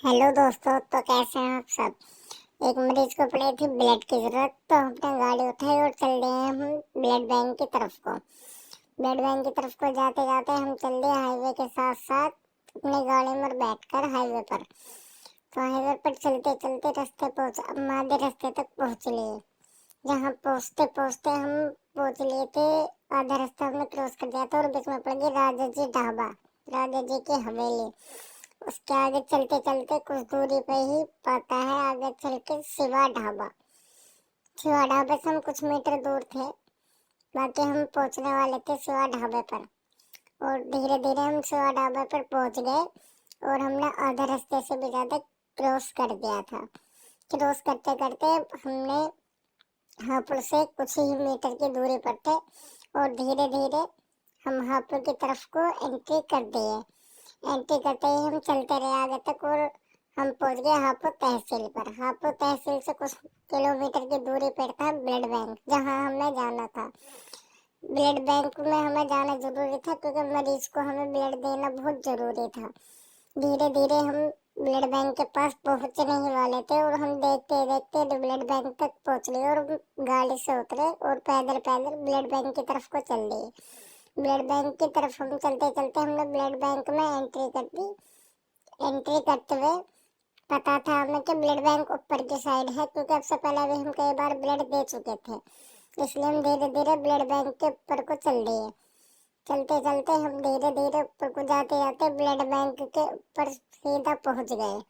Hello दोस्तों, तो कैसे हैं आप सब। एक मरीज को पड़ी थी ब्लड की जरूरत, तो हमने गाड़ी उठाई और चल दिए हम ब्लड बैंक की तरफ को। ब्लड बैंक की तरफ को जाते जाते हम चल दिए हाईवे के साथ साथ अपनी गाड़ी में बैठकर हाईवे पर। तो हाईवे पर चलते चलते रास्ते पहुंच अब आधे रास्ते तक पहुंच लिए। जहाँ पहुंचते पहुंचते हम पहुंच लिए थे, आधा रास्ता हमने क्रॉस कर दिया था और बीच में पड़ गई राजा जी ढाबा, राजा जी की हवेली। उसके आगे चलते चलते कुछ दूरी पे ही पड़ता है आगे चल के शिवा ढाबा। शिवा ढाबे से हम कुछ मीटर दूर थे, बाकी हम पहुंचने वाले थे शिवा ढाबे पर। और धीरे धीरे हम शिवा ढाबे पर पहुंच गए और हमने आधे रास्ते से भी ज्यादा क्रॉस कर दिया था। क्रॉस करते करते हमने हापुड़ से कुछ ही मीटर की दूरी पर थे और धीरे धीरे हम हापुड़ की तरफ को एंट्री कर दिए। एंट्री करते ही हम चलते रहे आगे तक और हम पहुंच गए हापुड़ तहसील पर। हापुड़ तहसील से कुछ किलोमीटर की दूरी पर था ब्लड बैंक, जहां हमें जाना था। ब्लड बैंक में हमें जाना जरूरी था क्योंकि मरीज को हमें ब्लड देना बहुत जरूरी था। धीरे धीरे हम ब्लड बैंक के पास पहुंचने ही वाले थे और हम देखते देखते ब्लड बैंक तक पहुंच गए और गाड़ी से उतरे और पैदल पैदल ब्लड बैंक की तरफ को चल दिए। ब्लड बैंक की तरफ हम चलते चलते हमने ब्लड बैंक में एंट्री कर दी। एंट्री करते हुए पता था हमें कि ब्लड बैंक ऊपर की साइड है, क्योंकि अब से पहले भी हम कई बार ब्लड दे चुके थे। इसलिए हम धीरे धीरे ब्लड बैंक के ऊपर को चल दिए। चलते चलते हम धीरे धीरे ऊपर को जाते जाते ब्लड बैंक के ऊपर सीधा पहुंच गए,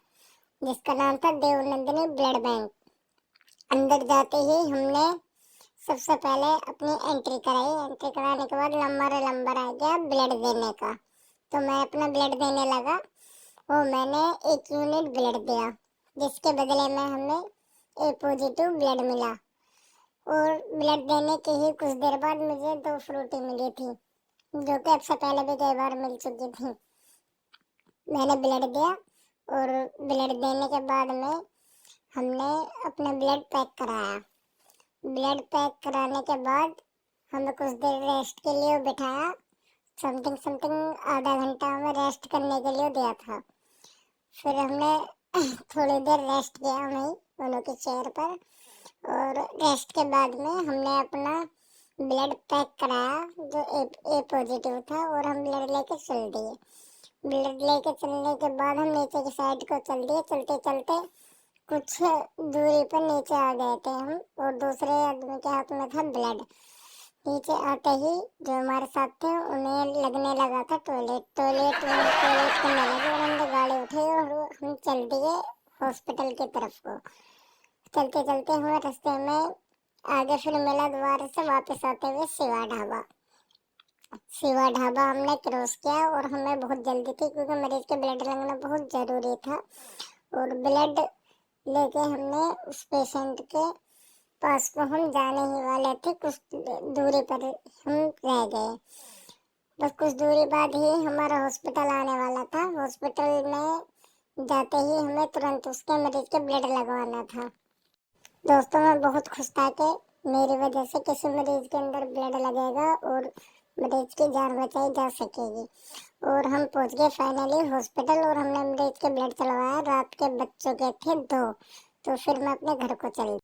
जिसका नाम था देवनंदिनी ब्लड बैंक। अंदर जाते ही हमने सबसे पहले अपनी एंट्री कराई। एंट्री कराने के बाद नंबर आ गया ब्लड देने का, तो मैं अपना ब्लड देने लगा। वो मैंने 1 यूनिट ब्लड दिया, जिसके बदले में हमें ए पॉजिटिव ब्लड मिला। और ब्लड देने के ही कुछ देर बाद मुझे 2 फ्रूटी मिली थी, जो कि अब से पहले भी कई बार मिल चुकी थी। मैंने ब्लड दिया और ब्लड देने के बाद में हमने अपना ब्लड पैक कराया। ब्लड पैक कराने के बाद हमें कुछ देर रेस्ट के लिए बिठाया। समथिंग समथिंग आधा घंटा हमें रेस्ट करने के लिए दिया था। फिर हमने थोड़ी देर रेस्ट किया वहीं दोनों की चेयर पर, और रेस्ट के बाद में हमने अपना ब्लड पैक कराया जो ए पॉजिटिव था, और हम ब्लड लेके चल दिए। ब्लड लेके चलने के बाद हम नीचे की साइड को चल दिए। चलते चलते कुछ दूरी पर नीचे आ गए थे हम, और दूसरे आदमी के हाथ में था ब्लड। नीचे आते ही जो हमारे साथ थे उन्हें लगने लगा था टॉयलेट टॉयलेट टॉयलेट करने लगे, और हमने गाड़ी उठाई और हम चल दिए हॉस्पिटल की तरफ को। चलते चलते हमें रास्ते में आगे फिर मिला दोबारा से वापस आते हुए शिवा ढाबा। शिवा ढाबा हमने क्रॉस किया और हमें बहुत जल्दी थी क्योंकि मरीज के ब्लड लगना बहुत जरूरी था। और ब्लड लेके हमने उस पेशेंट के पास को हम जाने ही वाले थे, कुछ दूरी पर हम रह गए। बस कुछ दूरी बाद ही हमारा हॉस्पिटल आने वाला था। हॉस्पिटल में जाते ही हमें तुरंत उसके मरीज के ब्लड लगवाना था। दोस्तों, मैं बहुत खुश था कि मेरी वजह से किसी मरीज के अंदर ब्लड लगेगा और मरीज की जान बचाई जा सकेगी। और हम पहुंच गए फाइनली हॉस्पिटल, और हमने मरीज के ब्लड चलवाया। रात के बज चुके थे 2, तो फिर मैं अपने घर को चली।